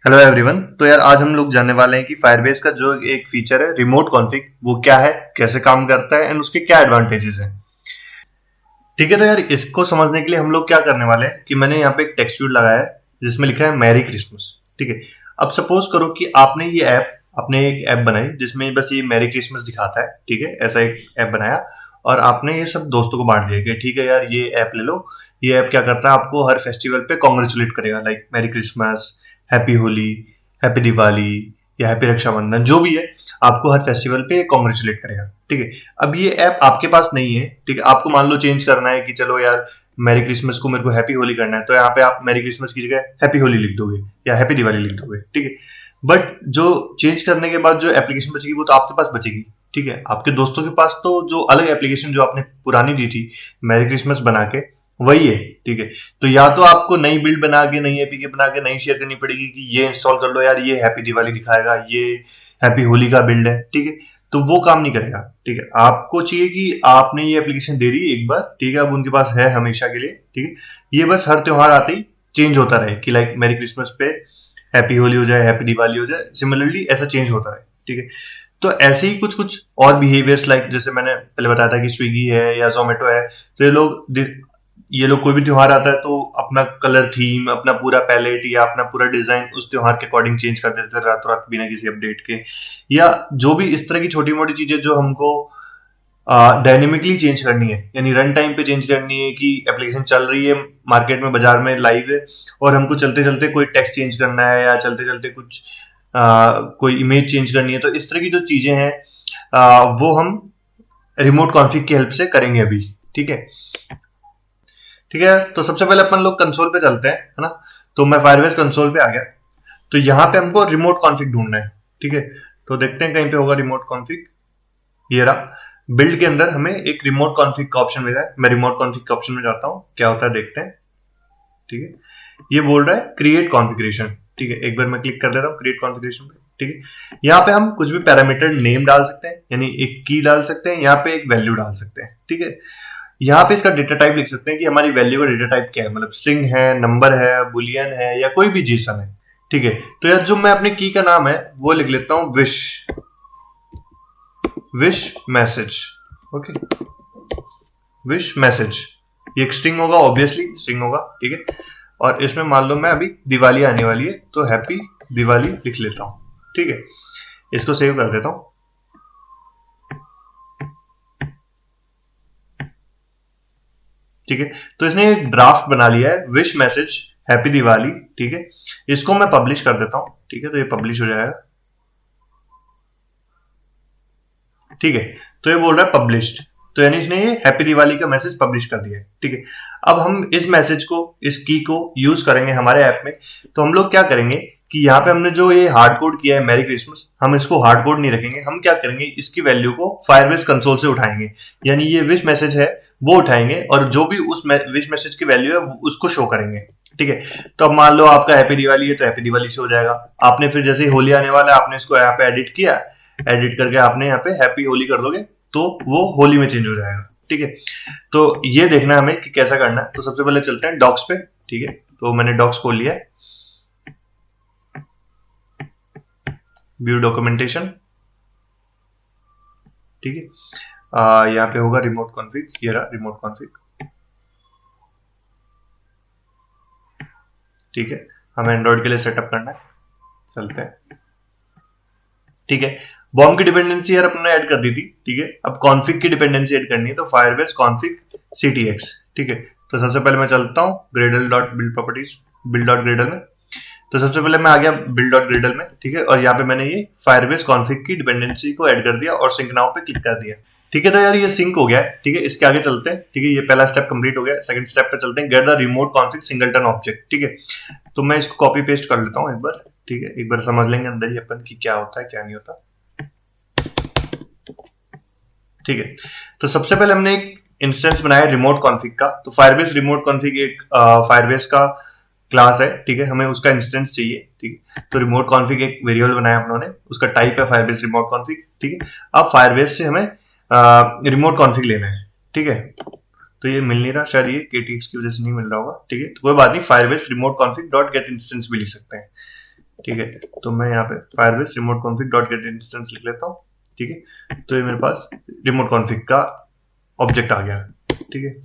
Hello everyone. तो यार आज हम लोग जानने वाले हैं कि फायरबेस का जो एक फीचर है रिमोट कॉन्फ़िग वो क्या है, कैसे काम करता है एंड उसके क्या एडवांटेजेस हैं। ठीक है, तो यार इसको समझने के लिए हम लोग क्या करने वाले हैं कि मैंने यहाँ पे एक टेक्स्ट व्यूट लगाया है जिसमें लिखा है मैरी क्रिसमस। ठीक है, अब सपोज करो कि आपने एक ऐप बनाई जिसमें बस ये मैरी क्रिसमस दिखाता है। ठीक है, ऐसा एक ऐप बनाया और आपने ये सब दोस्तों को बांट दिया कि ठीक है यार ये ऐप ले लो। ये ऐप क्या करता है, आपको हर फेस्टिवल पे कॉन्ग्रेचुलेट करेगा, like merry Christmas, happy Holi, happy Diwali या हैप्पी रक्षाबंधन, जो भी है आपको हर फेस्टिवल पे कॉन्ग्रेचुलेट करेगा। ठीक है, अब ये ऐप आपके पास नहीं है। ठीक है, आपको मान लो चेंज करना है कि चलो यार मैरी क्रिसमस को मेरे को हैप्पी होली करना है, तो यहाँ पे आप मैरी क्रिसमस की जगह हैप्पी होली लिख दोगे या हैप्पी दिवाली लिख दोगे। ठीक है, बट जो चेंज करने के बाद जो एप्लीकेशन बचेगी वो तो आपके पास बचेगी। ठीक है, आपके दोस्तों के पास तो जो अलग एप्लीकेशन जो आपने पुरानी दी थी मैरी क्रिसमस बना के वही है। ठीक है, तो या तो आपको नई बिल्ड बना के, नई एपीके बना के नई शेयर करनी पड़ेगी कि ये इंस्टॉल कर लो यार, ये हैप्पी दिवाली दिखाएगा, ये हैप्पी होली का बिल्ड है। ठीक है, तो वो काम नहीं करेगा। ठीक है, आपको चाहिए कि आपने ये एप्लीकेशन दे दी एक बार, ठीक है, अब उनके पास है हमेशा के लिए। ठीक है, ये बस हर त्योहार आते ही चेंज होता रहे कि लाइक मैरी क्रिसमस पे हैप्पी होली हो जाए, हैप्पी दिवाली हो जाए, सिमिलरली ऐसा चेंज होता रहे। ठीक है, तो ऐसे ही कुछ कुछ और बिहेवियर्स, लाइक जैसे मैंने पहले बताया था कि स्विगी है या जोमेटो है, तो ये लोग कोई भी त्योहार आता है तो अपना कलर थीम, अपना पूरा पैलेट या अपना पूरा डिजाइन उस त्योहार के अकॉर्डिंग चेंज कर देते थे रातों रात बिना किसी अपडेट के, या जो भी इस तरह की छोटी मोटी चीजें जो हमको डायनेमिकली चेंज करनी है, यानी रन टाइम पे चेंज करनी है कि एप्लीकेशन चल रही है मार्केट में, बाजार में लाइव है, और हमको चलते चलते कोई टेक्स्ट चेंज करना है या चलते चलते कुछ कोई इमेज चेंज करनी है, तो इस तरह की जो चीजें हैं वो हम रिमोट कॉन्फ़िग की हेल्प से करेंगे अभी। ठीक है, ठीक है, तो सबसे पहले अपन लोग कंसोल पे चलते हैं, है ना। तो मैं फायरबेस कंसोल पे आ गया। तो यहाँ पे हमको रिमोट कॉन्फ़िग ढूंढना है। ठीक है, तो देखते हैं कहीं पे होगा रिमोट कॉन्फ़िग। ये रहा, बिल्ड के अंदर हमें एक रिमोट कॉन्फ़िग का ऑप्शन मिला है। मैं रिमोट कॉन्फ़िग के ऑप्शन में जाता हूँ, क्या होता है देखते हैं। ठीक है, ये बोल रहा है क्रिएट कॉन्फ़िगरेशन। ठीक है, एक बार मैं क्लिक कर देता हूँ क्रिएट कॉन्फ़िगरेशन पे। ठीक है, यहाँ पे हम कुछ भी पैरामीटर नेम डाल सकते हैं, यानी एक की डाल सकते हैं, यहाँ पे एक वैल्यू डाल सकते हैं। ठीक है, यहाँ पे इसका डेटा टाइप लिख सकते हैं कि हमारी वैल्यू का डेटा टाइप क्या है, मतलब स्ट्रिंग है, नंबर है, बुलियन है या कोई भी जेसन है। ठीक है, तो यार जो मैं अपनी की का नाम है वो लिख लेता हूँ wish, wish message. Okay, wish message, ये एक स्ट्रिंग होगा, ऑब्वियसली स्ट्रिंग होगा। ठीक है, और इसमें मान लो मैं अभी दिवाली आने वाली है तो हैप्पी दिवाली लिख लेता हूँ। ठीक है, इसको सेव कर देता हूँ। ठीक है, तो इसने एक ड्राफ्ट बना लिया है विश मैसेज हैप्पी दिवाली। ठीक है, इसको मैं पब्लिश कर देता हूं। ठीक है, तो ये पब्लिश हो जाएगा। ठीक है, तो ये बोल रहा है पब्लिश्ड, तो यानी इसने ये हैप्पी दिवाली का मैसेज पब्लिश कर दिया है। ठीक है, अब हम इस मैसेज को, इस की को यूज करेंगे हमारे ऐप में। तो हम लोग क्या करेंगे कि यहाँ पे हमने जो ये हार्ड कोड किया है मैरी क्रिसमस, हम इसको हार्ड कोड नहीं रखेंगे। हम क्या करेंगे, इसकी वैल्यू को फायरबेस कंसोल से उठाएंगे, यानी ये विश मैसेज है वो उठाएंगे और जो भी उस विश मैसेज की वैल्यू है उसको शो करेंगे। ठीक है, तो अब मान लो आपका हैप्पी दिवाली है तो हैप्पी दिवाली शो हो जाएगा। आपने फिर जैसे ही होली आने वाला है आपने इसको यहाँ पे एडिट किया, एडिट करके आपने यहाँ पे हैप्पी होली कर दोगे तो वो होली में चेंज हो जाएगा। ठीक है, तो ये देखना है हमें कि कैसा करना है। तो सबसे पहले चलते हैं डॉक्स पे। ठीक है, तो मैंने डॉक्स खोल लिया है, व्यू डॉक्यूमेंटेशन। ठीक है, यहाँ पे होगा रिमोट कॉन्फ़िग, ये रहा रिमोट कॉन्फ़िग। ठीक है, हमें एंड्रॉइड के लिए सेटअप करना है, चलते हैं। ठीक है, बॉम्ब की डिपेंडेंसी यार अपने ऐड कर दी थी। ठीक है, अब कॉन्फ़िग की डिपेंडेंसी ऐड करनी है, तो फायरबेस कॉन्फ़िग ctx। ठीक है, तो सबसे पहले मैं चलता हूँ Gradle dot build properties, build dot Gradle में। तो सबसे पहले मैं आ गया बिल्ड डॉट ग्रेडल में। ठीक है, और यहाँ पे मैंने ये फायरबेस कॉन्फ़िग की डिपेंडेंसी को ऐड कर दिया और सिंक नाउ पे क्लिक कर दिया। ठीक है, तो यार ये सिंक हो गया है। ठीक है, इसके आगे चलते हैं। ठीक है, ये पहला स्टेप कंप्लीट हो गया। सेकंड स्टेप पे चलते हैं, get the remote config singleton object. ठीक है, तो मैं इसको कॉपी पेस्ट कर लेता हूँ एक बार। ठीक है, एक बार समझ लेंगे अंदर ही अपन की क्या होता है क्या नहीं होता। ठीक है, तो सबसे पहले हमने एक इंस्टेंस बनाया रिमोट कॉन्फ़िग का। तो फायरबेस रिमोट कॉन्फ़िग एक फायरबेस का क्लास है। ठीक है, हमें उसका इंस्टेंस चाहिए। ठीक है, तो रिमोट कॉन्फ़िग एक वेरिएबल बनाया अपनों ने, उसका टाइप है फायरबेस रिमोट कॉन्फ़िग। ठीक है, अब फायरबेस से हमें रिमोट कॉन्फ़िग लेना है। ठीक है, तो ये मिल नहीं रहा, शायद ये KTX की वजह से नहीं मिल रहा होगा। ठीक है, तो कोई बात नहीं, Firebase remote config dot gate instance भी लिख सकते हैं। ठीक है। तो मैं यहाँ पे Firebase remote config dot gate instance लिख लेता हूँ। ठीक है, तो ये मेरे पास रिमोट कॉन्फिग का ऑब्जेक्ट आ गया। ठीक है,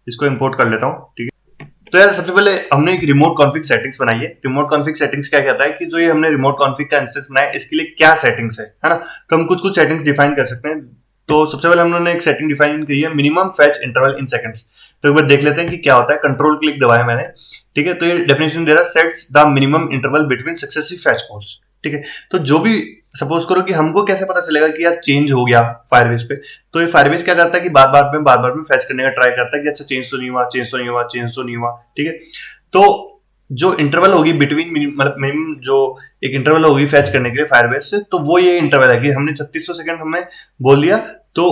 इसको इंपोर्ट कर लेता हूँ। ठीक है, तो यार सबसे पहले हमने एक रिमोट कॉन्फिग सेटिंग्स बनाई है। रिमोट कॉन्फिग सेटिंग्स क्या कहता है कि जो ये हमने रिमोट कॉन्फिग का इंस्टेंस बनाया इसके लिए क्या सेटिंग्स है ना। तो हम कुछ कुछ सेटिंग्स डिफाइन कर सकते हैं। तो सबसे पहले हम लोगों ने एक सेटिंग डिफाइन की है, मिनिमम फैच इंटरवल इन सेकंड्स। तो एक बार देख लेते हैं कि क्या होता है। कंट्रोल क्लिक दबाया मैंने। ठीक है, तो ये डेफिनेशन दे रहा है, sets the minimum interval between successive fetch calls. ठीक है, तो जो भी सपोज करो कि हमको कैसे पता चलेगा कि यार चेंज हो गया फायरबेस पे। तो ये फायरबेस क्या करता है कि बार बार में फैच करने का ट्राई करता है कि अच्छा चेंज तो नहीं हुआ, चेंज तो नहीं हुआ, चेंज तो नहीं हुआ। ठीक है, तो जो इंटरवल होगी बिटवीन, मतलब मिनिमम जो एक इंटरवल होगी फैच करने के लिए फायरबेस से, तो वो ये इंटरवल है कि हमने 3600 सेकंड हमने बोल दिया, तो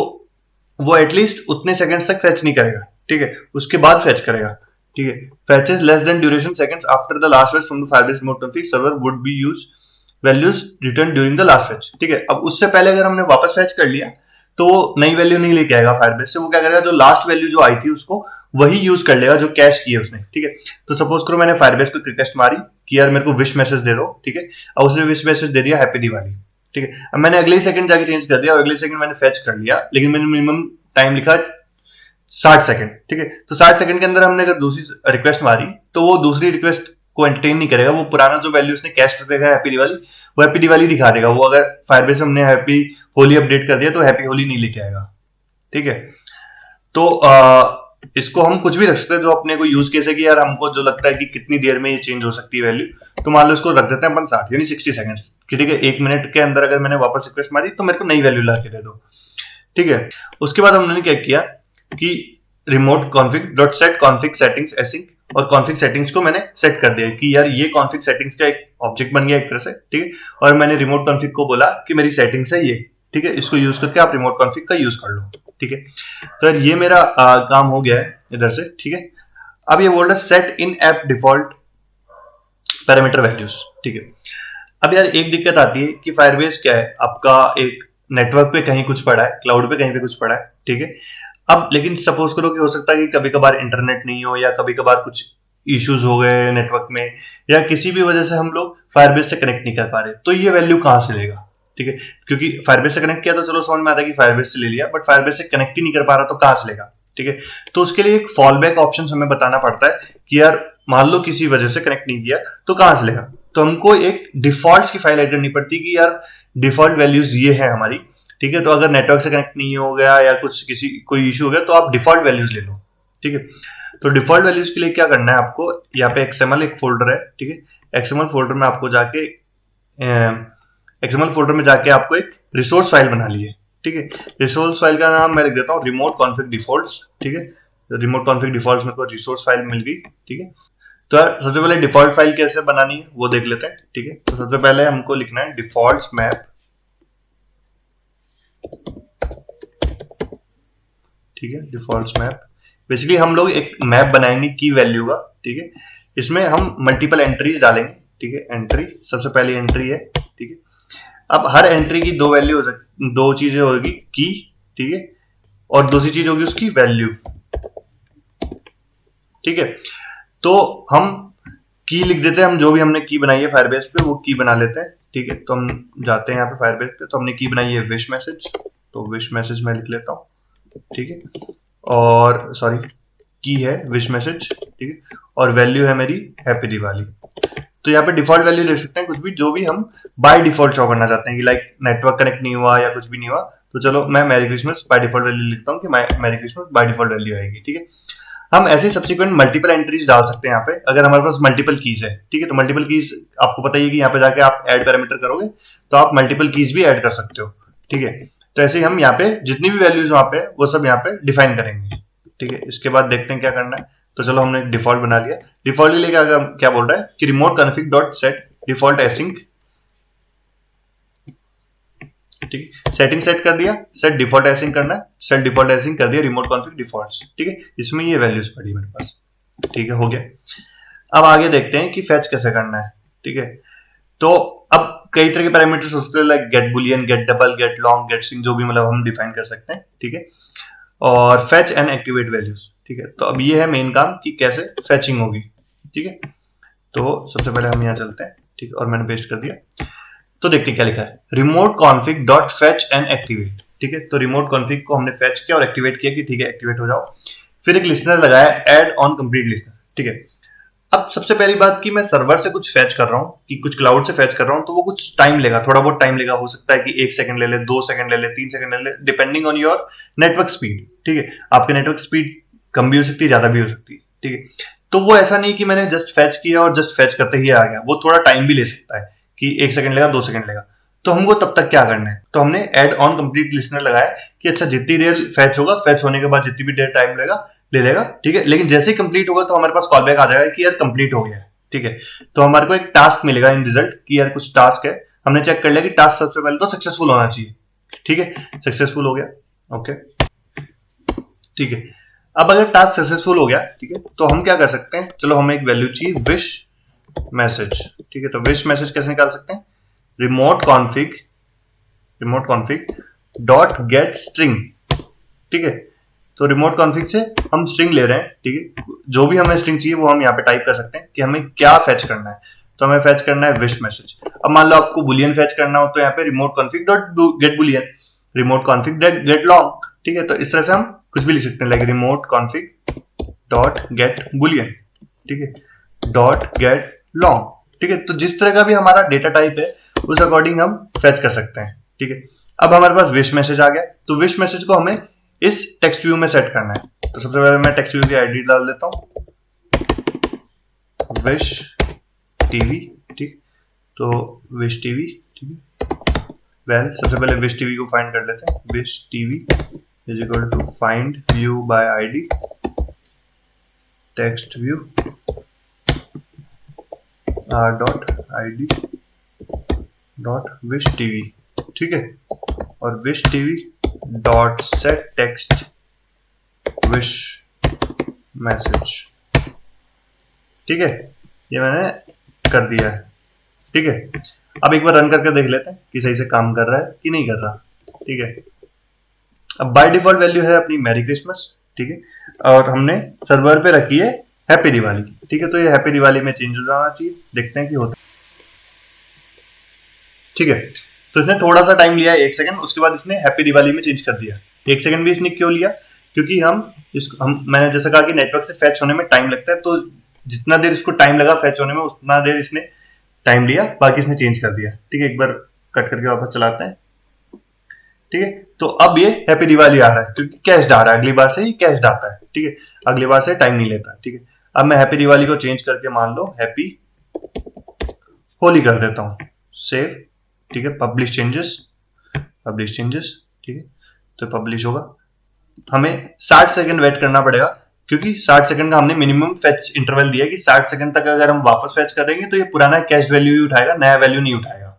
वो एटलीस्ट उतने सेकंड्स तक फैच नहीं करेगा। ठीक है, उसके बाद फैच करेगा। ठीक है, fetches less than duration seconds after the last fetch from the Firebase remote config server would be use values return during the last fetch. ठीक है, अब उससे पहले अगर हमने वापस फैच कर लिया तो वो नई वैल्यू नहीं लेके आएगा फायरबेस से। वो क्या करेगा, जो लास्ट वैल्यू जो आई थी उसको वही यूज कर लेगा जो कैश की है उसने। ठीक है, तो सपोज करो मैंने फायरबेस को रिक्वेस्ट मारी कि यार मेरे को विश मैसेज दे दो। ठीक है, और उसने विश मैसेज दे दिया हैप्पी दिवाली। ठीक है, अब मैंने अगले सेकंड जाके चेंज कर दिया और अगले सेकंड मैंने फैच कर लिया, लेकिन मैंने मिनिमम टाइम लिखा 60 सेकंड। ठीक है, तो 60 सेकंड के अंदर हमने अगर दूसरी रिक्वेस्ट मारी तो वो दूसरी रिक्वेस्ट को एंटरटेन नहीं करेगा। वो पुराना जो वैल्यू उसने कैश पे देखा हैप्पी दिवाली, वो हैप्पी दिवाली दिखा देगा। वो अगर फायरबेस में हमने हैप्पी होली अपडेट कर दिया तो हैप्पी होली नहीं लेके आएगा। ठीक है, तो इसको हम कुछ भी रख सकते हैं जो अपने को यूज केस है कि यार हमको जो लगता है कि कितनी देर में ये चेंज हो सकती है वैल्यू, तो मान लो इसको रख देते हैं अपन 60 यानी 60 सेकंड्स। ठीक है, 1 मिनट के अंदर अगर मैंने वापस रिक्वेस्ट मारी तो मेरे को नई वैल्यू ला के दे दो। ठीक है, उसके बाद हमने क्या किया कि remote config dot set config settings async, और कॉन्फिग सेटिंग्स को मैंने सेट कर दिया कि यार ये कॉन्फिग सेटिंग्स का एक ऑब्जेक्ट बन गया एक तरह से। ठीक है, और मैंने रिमोट कॉन्फिग को बोला कि मेरी सेटिंग्स है ये। ठीक है, इसको यूज करके आप रिमोट कॉन्फिग का यूज कर लो। ठीक है, तो यार ये मेरा काम हो गया है इधर से। ठीक है, अब ये बोल रहा है सेट इन ऐप डिफॉल्ट पैरामीटर वैल्यूज। ठीक है, अब यार एक दिक्कत आती है कि फायरबेस क्या है, आपका एक नेटवर्क पे कहीं कुछ पड़ा है, क्लाउड पे कहीं पे कुछ पड़ा है। ठीक है, अब लेकिन सपोज करो कि हो सकता है कि कभी कभार इंटरनेट नहीं हो या कभी कभार कुछ इश्यूज हो गए नेटवर्क में, या किसी भी वजह से हम लोग फायरबेस से कनेक्ट नहीं कर पा रहे, तो ये वैल्यू कहां से लेगा। ठीक है, क्योंकि फायरबेस से कनेक्ट किया तो चलो समझ में आता है कि फायरबेस से ले लिया, बट फायरबेस से कनेक्ट ही नहीं कर पा रहा तो कहां से लेगा। ठीक है, तो उसके लिए एक फॉल बैक ऑप्शन हमें बताना पड़ता है कि यार मान लो किसी वजह से कनेक्ट नहीं किया तो कहां से लेगा। तो हमको एक डिफॉल्ट की फाइल ऐड करनी पड़ती है कि यार डिफॉल्ट वैल्यूज ये है हमारी। ठीक है, तो अगर नेटवर्क से कनेक्ट नहीं हो गया या कुछ किसी कोई इशू हो गया तो आप डिफॉल्ट वैल्यूज ले लो। ठीक है, तो डिफॉल्ट वैल्यूज के लिए क्या करना है आपको, यहाँ पे एक्सएमएल एक फोल्डर है। ठीक है, एक्सएमएल फोल्डर में आपको जाके एक्सएमएल फोल्डर में जाके आपको एक रिसोर्स फाइल बना ली है। ठीक है, रिसोर्स फाइल का नाम मैं लिख देता हूँ रिमोट कॉन्फिग डिफॉल्ट्स। ठीक है, रिमोट कॉन्फिग डिफॉल्ट्स में को रिसोर्स फाइल मिल गई। ठीक है, तो सबसे पहले डिफॉल्ट फाइल कैसे बनानी है वो देख लेते हैं। ठीक है, तो सबसे पहले हमको लिखना है डिफॉल्ट मैप। ठीक है, डिफॉल्ट मैप बेसिकली हम लोग एक मैप बनाएंगे की वैल्यू का। ठीक है, इसमें हम मल्टीपल एंट्रीज डालेंगे। ठीक है, एंट्री सबसे पहली एंट्री है। ठीक है, अब हर एंट्री की दो वैल्यू हो सकती, दो चीजें होगी की। ठीक है, और दूसरी चीज होगी उसकी वैल्यू। ठीक है, तो हम की लिख देते हैं, हम जो भी हमने की बनाई है फायरबेस पे वो की बना लेते हैं। ठीक है, तो हम जाते हैं यहाँ पे फायरबेस पे, तो हमने की बनाई है विश मैसेज, तो विश मैसेज मैं लिख लेता हूँ। ठीक है, और सॉरी की है विश मैसेज। ठीक है, और वैल्यू है मेरी हैप्पी दिवाली। तो यहाँ पे डिफॉल्ट वैल्यू लिख सकते हैं कुछ भी, जो भी हम बाय डिफॉल्ट शो करना चाहते हैं कि लाइक नेटवर्क कनेक्ट नहीं हुआ या कुछ भी नहीं हुआ, तो चलो मैं merry Christmas by default value लिखता हूँ कि merry Christmas by default value आएगी। ठीक है, हम ऐसे सब्सिक्वेंट मल्टीपल एंट्रीज डाल सकते हैं यहाँ पे अगर हमारे पास मल्टीपल कीज है। ठीक है, तो मल्टीपल कीज आपको पता ही है कि यहाँ पे जाके आप ऐड पैरामीटर करोगे तो आप मल्टीपल कीज भी ऐड कर सकते हो। ठीक है, तो ऐसे ही हम यहाँ पे जितनी भी वैल्यूज वहां पे वो सब यहाँ पे डिफाइन करेंगे। ठीक है, इसके बाद देखते हैं क्या करना है। तो चलो हमने डिफॉल्ट बना लिया। डिफॉल्ट लिए क्या बोल रहा है कि remote config dot set default async. ठीक है, सेटिंग सेट कर दिया, सेट डिफॉल्ट एसिंग करना है, सेट डिफॉल्ट एसिंग कर दिया रिमोट कॉन्फिग डिफॉल्ट्स। ठीक है, इसमें ये वैल्यूज पड़ी मेरे पास। ठीक है, हो गया। अब आगे देखते हैं कि फैच कैसे करना है। ठीक है, तो अब कई तरह के पैरामीटर्स हो सकते हैं like get boolean, get double, get long, get string, जो भी मतलब हम डिफाइन कर सकते हैं। ठीक है, और फैच एंड एक्टिवेट वैल्यूज। ठीक है, तो अब ये है मेन काम कि कैसे फैचिंग होगी। ठीक है, तो सबसे पहले हम यहाँ चलते हैं। ठीक है, और मैंने पेस्ट कर दिया। तो देखते हैं क्या लिखा है, remote config dot fetch and activate. ठीक है, तो रिमोट कॉन्फिग को हमने फेच किया और एक्टिवेट किया कि ठीक है एक्टिवेट हो जाओ। फिर एक लिस्नर लगाया, ऐड ऑन कंप्लीट लिस्नर। ठीक है, अब सबसे पहली बात कि मैं सर्वर से कुछ फैच कर रहा हूँ, कि कुछ क्लाउड से फैच कर रहा हूँ, तो वो कुछ टाइम लेगा, थोड़ा बहुत टाइम लेगा। हो सकता है कि 1 सेकंड ले ले, 2 सेकंड ले ले, 3 सेकंड ले ले, depending on your network speed. ठीक है, आपके नेटवर्क स्पीड कम भी हो सकती है, ज्यादा भी हो सकती है। ठीक है, तो वो ऐसा नहीं कि मैंने जस्ट फैच किया और जस्ट फैच करते ही आ गया, वो थोड़ा टाइम भी ले सकता है कि 1 सेकंड लेगा, 2 सेकंड लेगा। तो हमको तब तक क्या करना है, तो हमने एड ऑन कंप्लीट लिस्नर लगाया कि अच्छा जितनी देर फैच होगा, फैच होने के बाद जितनी भी देर टाइम ले लेगा। ठीक है, लेकिन जैसे ही कंप्लीट होगा तो हमारे पास कॉल बैक आ जाएगा कि यार कंप्लीट हो गया है। ठीक है, तो हमारे को एक टास्क मिलेगा इन रिजल्ट कि यार कुछ टास्क है, हमने चेक कर लिया कि टास्क सबसे पहले तो सक्सेसफुल होना चाहिए। ठीक है, सक्सेसफुल हो गया। ओके, ठीक है, अब अगर टास्क सक्सेसफुल हो गया, ठीक है, तो हम क्या कर सकते हैं, चलो हमें एक वैल्यू चाहिए विश मैसेज। ठीक है, तो विश मैसेज कैसे निकाल सकते हैं, remote config dot get string. ठीक है, तो रिमोट कॉन्फिग से हम स्ट्रिंग ले रहे हैं। ठीक है, जो भी हमें स्ट्रिंग चाहिए वो हम यहाँ पे टाइप कर सकते हैं कि हमें क्या फैच करना है। तो हमें फैच करना है विश मैसेज। अब मान लो आपको बुलियन फैच करना हो तो यहाँ पे remote config dot gate Boolean, remote config dot gate long. ठीक है, तो इस तरह से हम कुछ भी लिख सकते हैं, like remote config dot gate Boolean. ठीक है, डॉट गेट लॉन्ग। ठीक है, तो जिस तरह का भी हमारा डेटा टाइप है उस अकॉर्डिंग हम फैच कर सकते हैं। ठीक है, अब हमारे पास विश मैसेज आ गया, तो विश मैसेज को हमें इस टेक्स्ट व्यू में सेट करना है। तो सबसे पहले मैं टेक्स्ट व्यू की आईडी डाल देता हूं, विश टीवी। ठीक, तो विश टीवी। ठीक है, वेल सबसे पहले विश टीवी को फाइंड कर लेते हैं, wish TV is equal to find view by ID text view dot ID dot wish TV. ठीक है, और wish TV dot set text wish message. ठीक है, ये मैंने कर दिया है। ठीक है, अब एक बार रन करके देख लेते हैं कि सही से काम कर रहा है कि नहीं कर रहा। ठीक है, अब बाय डिफॉल्ट वैल्यू है अपनी मैरी क्रिसमस। ठीक है, और हमने सर्वर पे रखी है हैप्पी दिवाली। ठीक है, तो ये हैप्पी दिवाली में चेंज हो जाना चाहिए, देखते हैं कि होता है। ठीक है, तो इसने थोड़ा सा टाइम लिया 1 सेकंड, उसके बाद इसने हैप्पी दिवाली में चेंज कर दिया। 1 सेकंड भी इसने क्यों लिया, क्योंकि मैंने जैसा कहा कि नेटवर्क से फैच होने में टाइम लगता है, तो जितना देर इसको टाइम लगा फैच होने में उतना देर इसने टाइम लिया, बाकी इसने चेंज कर दिया। ठीक है, एक बार कट करके वापस चलाते हैं। ठीक है, तो अब ये हैप्पी दिवाली आ रहा है क्योंकि कैश आ रहा है, अगली बार से ही कैश आता है। ठीक है, अगली बार से टाइम नहीं लेता। ठीक है, अब मैं हैप्पी दिवाली को चेंज करके मान लो हैप्पी होली कर देता हूं, सेव। ठीक है, पब्लिश चेंजेस। ठीक है, तो पब्लिश होगा। हमें 60 सेकंड वेट करना पड़ेगा क्योंकि 60 सेकंड का हमने मिनिमम फैच इंटरवल दिया कि 60 सेकंड तक अगर हम वापस फैच करेंगे तो ये पुराना कैश वैल्यू ही उठाएगा, नया वैल्यू नहीं उठाएगा।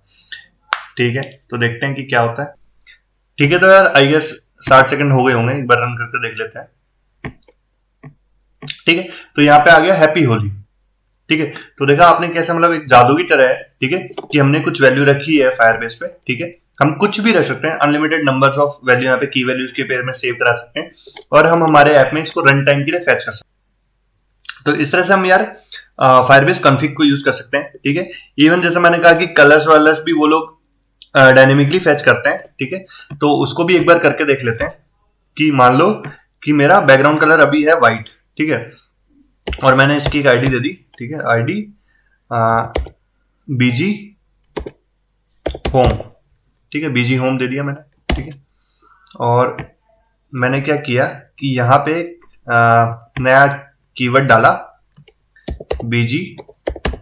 ठीक है, तो देखते हैं कि क्या होता है। ठीक है, तो यार आई गेस 60 सेकंड हो गए होंगे, एक बार रन करके देख लेते हैं। ठीक है, तो यहाँ पे आ गया हैप्पी होली। ठीक है, तो देखा आपने कैसे, मतलब एक जादू की तरह है। ठीक है, कि हमने कुछ वैल्यू रखी है फायरबेस पे। ठीक है, हम कुछ भी रख सकते हैं, अनलिमिटेड नंबर्स ऑफ वैल्यू यहाँ पे की वैल्यूज के पेयर में सेव करा सकते हैं, और हम हमारे ऐप में इसको रन टाइम के लिए फैच कर सकते हैं। तो इस तरह से हम यार फायरबेस कॉन्फिग को यूज कर सकते हैं। ठीक है, इवन जैसे मैंने कहा कि कलर्स वालर्स भी वो लोग डायनेमिकली फैच करते हैं। ठीक है, तो उसको भी एक बार करके देख लेते हैं कि मान लो कि मेरा बैकग्राउंड कलर अभी है व्हाइट। ठीक है, और मैंने इसकी एक आईडी दे दी। ठीक है, आईडी बीजी होम। ठीक है, बीजी होम दे दिया मैंने। ठीक है, और मैंने क्या किया कि यहाँ पे नया कीवर्ड डाला बीजी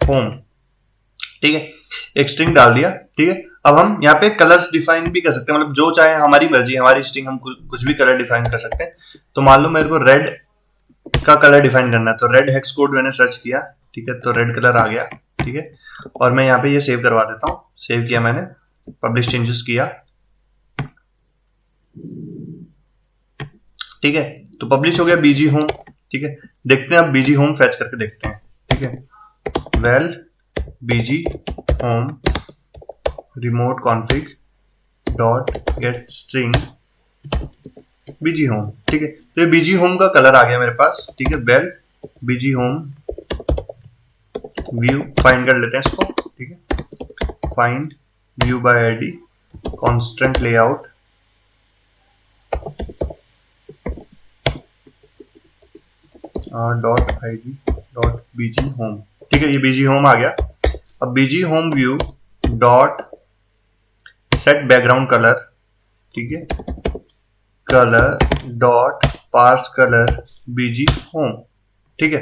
होम। ठीक है, एक स्ट्रिंग डाल दिया। ठीक है, अब हम यहाँ पे कलर्स डिफाइन भी कर सकते हैं, मतलब जो चाहे, हमारी मर्जी, हमारी स्ट्रिंग, हम कुछ भी कलर डिफाइन कर सकते हैं। तो मान लो मेरे को रेड का कलर डिफाइन करना है, तो रेड हेक्स कोड मैंने सर्च किया। ठीक है, तो रेड कलर आ गया। ठीक है, और मैं यहाँ पे ये सेव करवा देता हूँ। सेव किया मैंने, पब्लिश चेंजेस किया। ठीक है, तो पब्लिश हो गया बीजी होम। ठीक है, देखते हैं अब बीजी होम फैच करके देखते हैं। ठीक है, well BG home remote config dot get string BG home. ठीक है, तो ये बीजी होम का कलर आ गया मेरे पास। ठीक है, well BG home view find कर लेते हैं इसको। ठीक है, find view by id constant layout dot id dot bg home। ठीक है, ये bg home आ गया। अब bg home view dot set background colour, ठीक है, colour dot parse colour bg home। ठीक है,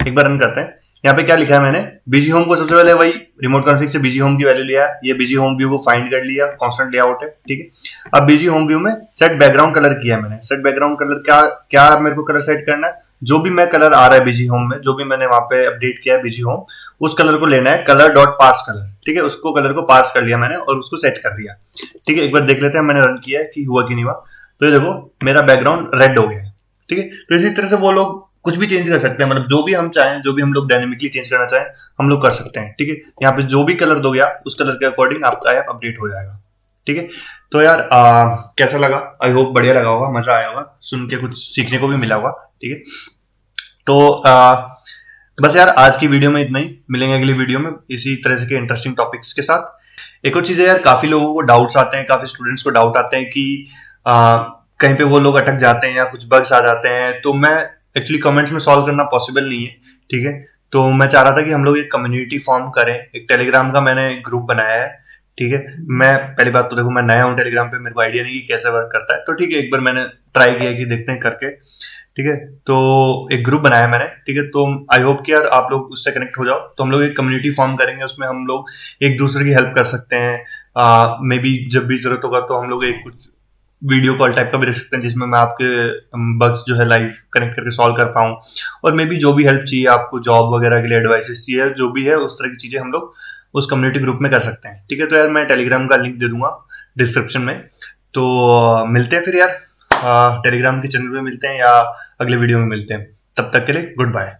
एक बार रन करते हैं। यहाँ पे क्या लिखा है मैंने, बीजी होम को सबसे पहले वही रिमोट कॉन्फ़िग से बीजी होम की वैल्यू लिया, ये बीजी होम व्यू को फाइंड कर लिया, कांस्टेंट लेआउट है। ठीक है, अब बीजी होम व्यू में सेट बैकग्राउंड कलर किया है मैंने। सेट बैकग्राउंड कलर क्या क्या मेरे को कलर सेट करना है, जो भी मैं कलर आ रहा है बीजी होम में, जो भी मैंने वहां पे अपडेट किया है बीजी होम, उस कलर को लेना है, कलर डॉट पार्स कलर। ठीक है, उसको कलर को पार्स कर लिया मैंने और उसको सेट कर दिया। ठीक है, एक बार देख लेते हैं मैंने रन किया है कि हुआ कि नहीं हुआ। तो ये देखो मेरा बैकग्राउंड रेड हो गया है। ठीक है, तो इसी तरह से वो लोग कुछ भी चेंज कर सकते हैं, मतलब जो भी हम चाहें, जो भी हम लोग डायनेमिकली चेंज करना चाहें हम लोग कर सकते हैं। ठीक है, यहाँ पे जो भी कलर दोगे आप उस कलर के अकॉर्डिंग आपका ऐप अपडेट हो जाएगा। ठीक है, तो यार कैसा लगा, आई होप बढ़िया लगा होगा, मजा आया होगा, सुन के कुछ सीखने को भी मिला होगा। ठीक है, तो बस यार आज की वीडियो में इतना ही, मिलेंगे अगली वीडियो में इसी तरह के इंटरेस्टिंग टॉपिक्स के साथ। एक और चीज है यार, काफी लोगों को डाउट्स आते हैं, काफी स्टूडेंट्स को डाउट आते हैं कि कहीं पे वो लोग अटक जाते हैं या कुछ बग्स आ जाते हैं, तो मैं एक्चुअली कमेंट्स में सॉल्व करना पॉसिबल नहीं है। ठीक है, तो मैं चाह रहा था कि हम लोग एक कम्युनिटी फॉर्म करें, एक टेलीग्राम का मैंने ग्रुप बनाया है। ठीक है, मैं पहली बात तो देखो मैं नया हूँ टेलीग्राम पे, मेरे को आइडिया नहीं कि कैसे वर्क करता है, तो ठीक है एक बार मैंने ट्राई किया कि देखते हैं करके। ठीक है, तो एक ग्रुप बनाया मैंने। ठीक है, तो आई होप कि यार आप लोग उससे कनेक्ट हो जाओ, तो हम लोग एक कम्युनिटी फॉर्म करेंगे, उसमें हम लोग एक दूसरे की हेल्प कर सकते हैं। मे बी जब भी जरूरत होगा तो हम लोग एक कुछ वीडियो कॉल टाइप का भी रख सकते हैं, जिसमें मैं आपके बग्स जो है लाइव कनेक्ट करके सॉल्व कर पाऊँ, और मे बी जो भी हेल्प चाहिए आपको, जॉब वगैरह के लिए एडवाइसेस चाहिए, जो भी है उस तरह की चीजें हम लोग उस कम्युनिटी ग्रुप में कर सकते हैं। ठीक है, तो यार मैं टेलीग्राम का लिंक दे दूंगा डिस्क्रिप्शन में। तो मिलते हैं फिर यार, टेलीग्राम के चैनल में मिलते हैं या अगले वीडियो में मिलते हैं। तब तक के लिए गुड बाय।